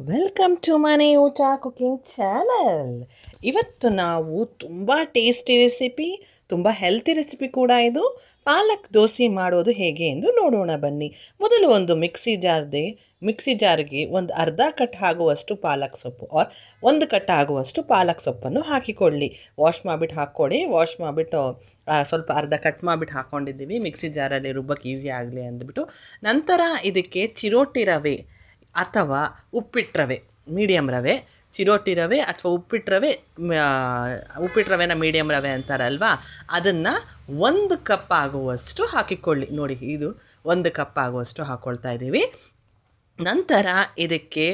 Welcome to ಮನೆ ಊಟ cooking channel. ಇವತ್ತು ನಾವು ತುಂಬ ಟೇಸ್ಟಿ ರೆಸಿಪಿ, ತುಂಬ ಹೆಲ್ತಿ ರೆಸಿಪಿ ಕೂಡ ಇದು. ಪಾಲಕ್ ದೋಸೆ ಮಾಡೋದು ಹೇಗೆ ಎಂದು ನೋಡೋಣ ಬನ್ನಿ. ಮೊದಲು ಒಂದು ಮಿಕ್ಸಿ ಜಾರ್ಗೆ ಒಂದು ಅರ್ಧ ಕಟ್ ಆಗುವಷ್ಟು ಪಾಲಕ್ ಸೊಪ್ಪು ಒಂದು ಕಟ್ ಆಗುವಷ್ಟು ಪಾಲಕ್ ಸೊಪ್ಪನ್ನು ಹಾಕಿಕೊಳ್ಳಿ. ವಾಶ್ ಮಾಡಿಬಿಟ್ಟು ಹಾಕ್ಕೊಡಿ. ವಾಶ್ ಮಾಡಿಬಿಟ್ಟು ಸ್ವಲ್ಪ ಅರ್ಧ ಕಟ್ ಮಾಡಿಬಿಟ್ಟು ಹಾಕ್ಕೊಂಡಿದ್ದೀವಿ ಮಿಕ್ಸಿ ಜಾರಲ್ಲಿ ರುಬ್ಬಕ್ಕೆ ಈಸಿ ಆಗಲಿ ಅಂದ್ಬಿಟ್ಟು. ನಂತರ ಇದಕ್ಕೆ ಚಿರೋಟಿ ರವೆ ಅಥವಾ ಉಪ್ಪಿಟ್ಟು ರವೆ, ಮೀಡಿಯಮ್ ರವೆ, ಚಿರೋಟಿ ರವೆ ಅಥವಾ ಉಪ್ಪಿಟ್ಟು ರವೆನ ಮೀಡಿಯಮ್ ರವೆ ಅಂತಾರಲ್ವಾ, ಅದನ್ನು 1 ಕಪ್ ಆಗುವಷ್ಟು ಹಾಕಿಕೊಳ್ಳಿ. ನೋಡಿ, ಇದು 1 ಕಪ್ ಆಗುವಷ್ಟು ಹಾಕ್ಕೊಳ್ತಾ ಇದ್ದೀವಿ. ನಂತರ ಇದಕ್ಕೆ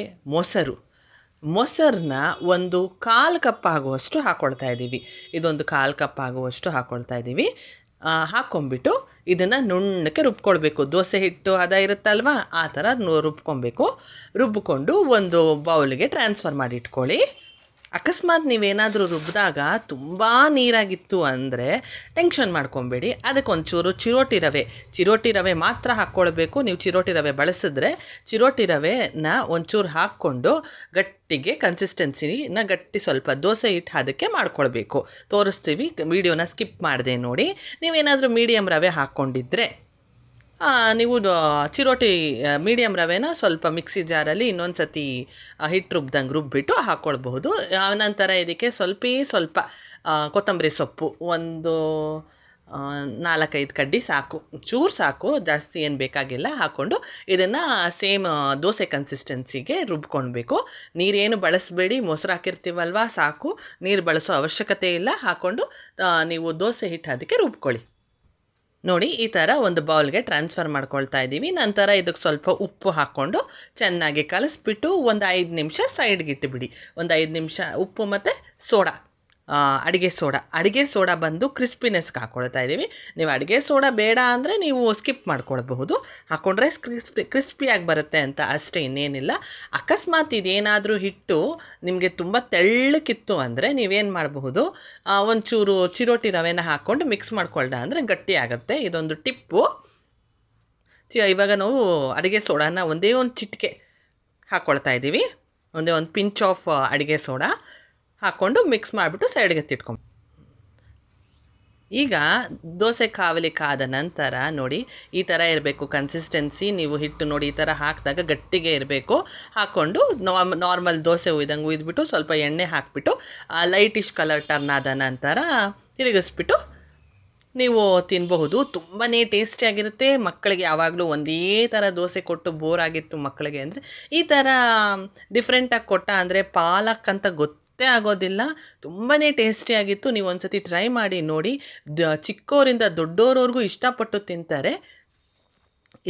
ಮೊಸರನ್ನ ಒಂದು 1/4 ಕಪ್ ಆಗುವಷ್ಟು ಹಾಕ್ಕೊಳ್ತಾ ಇದ್ದೀವಿ. ಇದೊಂದು 1/4 ಕಪ್ ಆಗುವಷ್ಟು ಹಾಕ್ಕೊಳ್ತಾ ಇದ್ದೀವಿ. ಹಾಕ್ಕೊಂಬಿಟ್ಟು ಇದನ್ನು ನುಣ್ಣಕ್ಕೆ ರುಬ್ಕೊಳ್ಬೇಕು. ದೋಸೆ ಹಿಟ್ಟು ಹದ ಇರುತ್ತಲ್ವ, ಆ ಥರ ರುಬ್ಬಿಕೊಂಡು ಒಂದು ಬೌಲ್ಗೆ ಟ್ರಾನ್ಸ್ಫರ್ ಮಾಡಿ ಇಟ್ಕೊಳ್ಳಿ. ಅಕಸ್ಮಾತ್ ನೀವೇನಾದರೂ ರುಬ್ಬಿದಾಗ ತುಂಬ ನೀರಾಗಿತ್ತು ಅಂದರೆ ಟೆನ್ಷನ್ ಮಾಡ್ಕೊಬೇಡಿ. ಅದಕ್ಕೊಂಚೂರು ಚಿರೋಟಿ ರವೆ ಮಾತ್ರ ಹಾಕ್ಕೊಳ್ಬೇಕು. ನೀವು ಚಿರೋಟಿ ರವೆ ಬಳಸಿದ್ರೆ ಚಿರೋಟಿ ರವೆನ ಒಂಚೂರು ಹಾಕ್ಕೊಂಡು ಗಟ್ಟಿ ಸ್ವಲ್ಪ ದೋಸೆ ಹಿಟ್ಟು ಅದಕ್ಕೆ ಮಾಡ್ಕೊಳ್ಬೇಕು. ತೋರಿಸ್ತೀವಿ, ವಿಡಿಯೋನ ಸ್ಕಿಪ್ ಮಾಡಿದೆ ನೋಡಿ. ನೀವೇನಾದರೂ ಮೀಡಿಯಮ್ ರವೆ ಹಾಕ್ಕೊಂಡಿದ್ರೆ ನೀವು ಮೀಡಿಯಮ್ ರವೆನ ಸ್ವಲ್ಪ ಮಿಕ್ಸಿ ಜಾರಲ್ಲಿ ಇನ್ನೊಂದು ಸತಿ ಹಿಟ್ಟು ರುಬ್ಬಿಟ್ಟು ಹಾಕ್ಕೊಳ್ಬಹುದು. ನಂತರ ಇದಕ್ಕೆ ಸ್ವಲ್ಪ ಕೊತ್ತಂಬರಿ ಸೊಪ್ಪು ಒಂದು 4-5 ಕಡ್ಡಿ ಸಾಕು, ಸಾಕು, ಜಾಸ್ತಿ ಏನು ಬೇಕಾಗಿಲ್ಲ. ಹಾಕ್ಕೊಂಡು ಇದನ್ನು ಸೇಮ್ ದೋಸೆ ಕನ್ಸಿಸ್ಟೆನ್ಸಿಗೆ ರುಬ್ಕೊಳ್ಬೇಕು. ನೀರೇನು ಬಳಸಬೇಡಿ, ಮೊಸರು ಹಾಕಿರ್ತೀವಲ್ವ, ಸಾಕು, ನೀರು ಬಳಸೋ ಅವಶ್ಯಕತೆ ಇಲ್ಲ. ಹಾಕ್ಕೊಂಡು ನೀವು ದೋಸೆ ಹಿಟ್ಟು ಅದಕ್ಕೆ ರುಬ್ಕೊಳ್ಳಿ. ನೋಡಿ, ಈ ಥರ ಒಂದು ಬೌಲ್ಗೆ ಟ್ರಾನ್ಸ್ಫರ್ ಮಾಡ್ಕೊಳ್ತಾ ಇದ್ದೀವಿ. ನಂತರ ಇದಕ್ಕೆ ಸ್ವಲ್ಪ ಉಪ್ಪು ಹಾಕ್ಕೊಂಡು ಚೆನ್ನಾಗಿ ಕಲಿಸ್ಬಿಟ್ಟು ಒಂದು 5 ನಿಮಿಷ ಸೈಡ್ಗೆ ಇಟ್ಟುಬಿಡಿ. ಒಂದು 5 ನಿಮಿಷ ಉಪ್ಪು ಮತ್ತು ಅಡುಗೆ ಸೋಡಾ ಬಂದು ಕ್ರಿಸ್ಪಿನೆಸ್ಗೆ ಹಾಕ್ಕೊಳ್ತಾ ಇದ್ದೀವಿ. ನೀವು ಅಡುಗೆ ಸೋಡಾ ಬೇಡ ಅಂದರೆ ನೀವು ಸ್ಕಿಪ್ ಮಾಡ್ಕೊಳ್ಬಹುದು. ಹಾಕ್ಕೊಂಡ್ರೆ ಕ್ರಿಸ್ಪಿಯಾಗಿ ಬರುತ್ತೆ ಅಂತ ಅಷ್ಟೇ, ಇನ್ನೇನಿಲ್ಲ. ಅಕಸ್ಮಾತ್ ಇದೇನಾದರೂ ಹಿಟ್ಟು ನಿಮಗೆ ತುಂಬ ತೆಳ್ಳಕ್ಕಿತ್ತು ಅಂದರೆ ನೀವೇನು ಮಾಡಬಹುದು, ಒಂಚೂರು ಚಿರೋಟಿ ರವೆನ ಹಾಕ್ಕೊಂಡು ಮಿಕ್ಸ್ ಮಾಡ್ಕೊಳ್ದ ಅಂದರೆ ಗಟ್ಟಿ ಆಗುತ್ತೆ. ಇದೊಂದು ಟಿಪ್ಪು. ಇವಾಗ ನಾವು ಅಡುಗೆ ಸೋಡಾನ ಒಂದೇ ಒಂದು ಚಿಟಿಕೆ ಹಾಕ್ಕೊಳ್ತಾ ಇದ್ದೀವಿ. ಒಂದೇ ಒಂದು ಪಿಂಚ್ ಆಫ್ ಅಡುಗೆ ಸೋಡಾ ಹಾಕ್ಕೊಂಡು ಮಿಕ್ಸ್ ಮಾಡಿಬಿಟ್ಟು ಸೈಡ್ಗೆ ಎತ್ತಿಟ್ಕೊಂಡು, ಈಗ ದೋಸೆ ಕಾದ ನಂತರ ನೋಡಿ, ಈ ಥರ ಇರಬೇಕು ಕನ್ಸಿಸ್ಟೆನ್ಸಿ. ನೀವು ಹಿಟ್ಟು ನೋಡಿ, ಈ ಥರ ಹಾಕಿದಾಗ ಗಟ್ಟಿಗೆ ಇರಬೇಕು. ಹಾಕ್ಕೊಂಡು ನಾರ್ಮಲ್ ದೋಸೆ ಉಯ್ದ್ಬಿಟ್ಟು ಸ್ವಲ್ಪ ಎಣ್ಣೆ ಹಾಕಿಬಿಟ್ಟು ಲೈಟಿಶ್ ಕಲರ್ ಟರ್ನ್ ಆದ ನಂತರ ತಿರುಗಿಸ್ಬಿಟ್ಟು ನೀವು ತಿನ್ನಬಹುದು. ತುಂಬಾ ಟೇಸ್ಟಿಯಾಗಿರುತ್ತೆ. ಮಕ್ಕಳಿಗೆ ಯಾವಾಗಲೂ ಒಂದೇ ಥರ ದೋಸೆ ಕೊಟ್ಟು ಬೋರ್ ಆಗಿತ್ತು ಮಕ್ಕಳಿಗೆ ಅಂದರೆ, ಈ ಥರ ಡಿಫ್ರೆಂಟಾಗಿ ಕೊಟ್ಟ ಅಂದರೆ ಪಾಲಕ್ ಅಂತ ಗೊತ್ತೇ ಆಗೋದಿಲ್ಲ. ತುಂಬಾ ಟೇಸ್ಟಿಯಾಗಿತ್ತು. ನೀವು ಒಂದು ಸತಿ ಟ್ರೈ ಮಾಡಿ ನೋಡಿ. ಚಿಕ್ಕವರಿಂದ ದೊಡ್ಡೋರವರೆಗೂ ಇಷ್ಟಪಟ್ಟು ತಿಂತಾರೆ.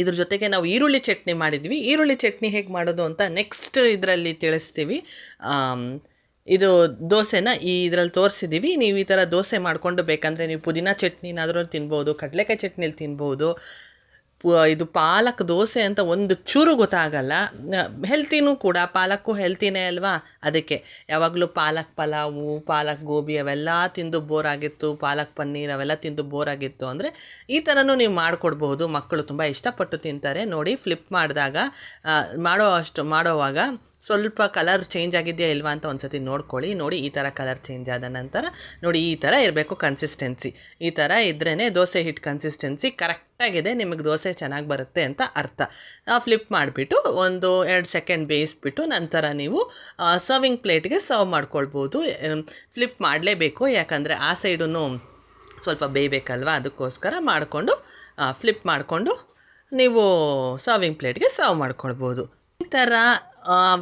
ಇದ್ರ ಜೊತೆಗೆ ನಾವು ಈರುಳ್ಳಿ ಚಟ್ನಿ ಮಾಡಿದ್ವಿ. ಈರುಳ್ಳಿ ಚಟ್ನಿ ಹೇಗೆ ಮಾಡೋದು ಅಂತ ನೆಕ್ಸ್ಟ್ ಇದರಲ್ಲಿ ತಿಳಿಸ್ತೀವಿ. ಇದು ದೋಸೆನ ಇದರಲ್ಲಿ ತೋರಿಸಿದ್ದೀವಿ. ನೀವು ಈ ಥರ ದೋಸೆ ಮಾಡಿಕೊಂಡು ಬೇಕಂದರೆ ನೀವು ಪುದೀನ ಚಟ್ನಿನಾದರೂ ತಿನ್ಬೋದು, ಕಡಲೆಕಾಯಿ ಚಟ್ನಿಲಿ ತಿನ್ಬೋದು. ಇದು ಪಾಲಕ್ ದೋಸೆ ಅಂತ ಒಂದು ಚೂರು ಗೊತ್ತಾಗಲ್ಲ. ಹೆಲ್ತಿನೂ ಕೂಡ, ಪಾಲಕ್ಕು ಹೆಲ್ತಿನೇ ಅಲ್ವಾ. ಅದಕ್ಕೆ ಯಾವಾಗಲೂ ಪಾಲಕ್ ಪಲಾವು, ಪಾಲಕ್ ಗೋಬಿ ಅವೆಲ್ಲ ತಿಂದು ಬೋರ್ ಆಗಿತ್ತು, ಪಾಲಕ್ ಪನ್ನೀರ್ ಅವೆಲ್ಲ ತಿಂದು ಬೋರ್ ಆಗಿತ್ತು ಅಂದರೆ ಈ ಥರನೂ ನೀವು ಮಾಡಿಕೊಡ್ಬಹುದು. ಮಕ್ಕಳು ತುಂಬ ಇಷ್ಟಪಟ್ಟು ತಿಂತಾರೆ. ನೋಡಿ, ಫ್ಲಿಪ್ ಮಾಡೋವಾಗ ಸ್ವಲ್ಪ ಕಲರ್ ಚೇಂಜ್ ಆಗಿದೆಯಾ ಇಲ್ವಾ ಅಂತ ಒಂದು ಸತಿ ನೋಡ್ಕೊಳ್ಳಿ. ನೋಡಿ, ಈ ಥರ ಕಲರ್ ಚೇಂಜ್ ಆದ ನಂತರ ನೋಡಿ, ಈ ಥರ ಇರಬೇಕು ಕನ್ಸಿಸ್ಟೆನ್ಸಿ. ಈ ಥರ ಇದ್ರೇ ದೋಸೆ ಹಿಟ್ಟು ಕನ್ಸಿಸ್ಟೆನ್ಸಿ ಕರೆಕ್ಟಾಗಿದೆ, ನಿಮಗೆ ದೋಸೆ ಚೆನ್ನಾಗಿ ಬರುತ್ತೆ ಅಂತ ಅರ್ಥ. ಫ್ಲಿಪ್ ಮಾಡಿಬಿಟ್ಟು 1-2 ಸೆಕೆಂಡ್ ಬೇಯಿಸ್ಬಿಟ್ಟು ನಂತರ ನೀವು ಸರ್ವಿಂಗ್ ಪ್ಲೇಟ್ಗೆ ಸರ್ವ್ ಮಾಡ್ಕೊಳ್ಬೋದು. ಫ್ಲಿಪ್ ಮಾಡಲೇಬೇಕು, ಯಾಕಂದರೆ ಆ ಸೈಡೂ ಸ್ವಲ್ಪ ಬೇಯಬೇಕಲ್ವ, ಅದಕ್ಕೋಸ್ಕರ ಫ್ಲಿಪ್ ಮಾಡಿಕೊಂಡು ನೀವು ಸರ್ವಿಂಗ್ ಪ್ಲೇಟ್ಗೆ ಸರ್ವ್ ಮಾಡ್ಕೊಳ್ಬೋದು. ಈ ಥರ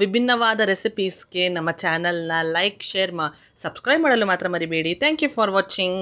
ವಿಭಿನ್ನವಾದ ರೆಸಿಪೀಸ್ಗೆ ನಮ್ಮ ಚಾನಲ್ನ ಲೈಕ್, ಶೇರ್, ಸಬ್ಸ್ಕ್ರೈಬ್ ಮಾಡಲು ಮಾತ್ರ ಮರಿಬೇಡಿ. Thank you for watching.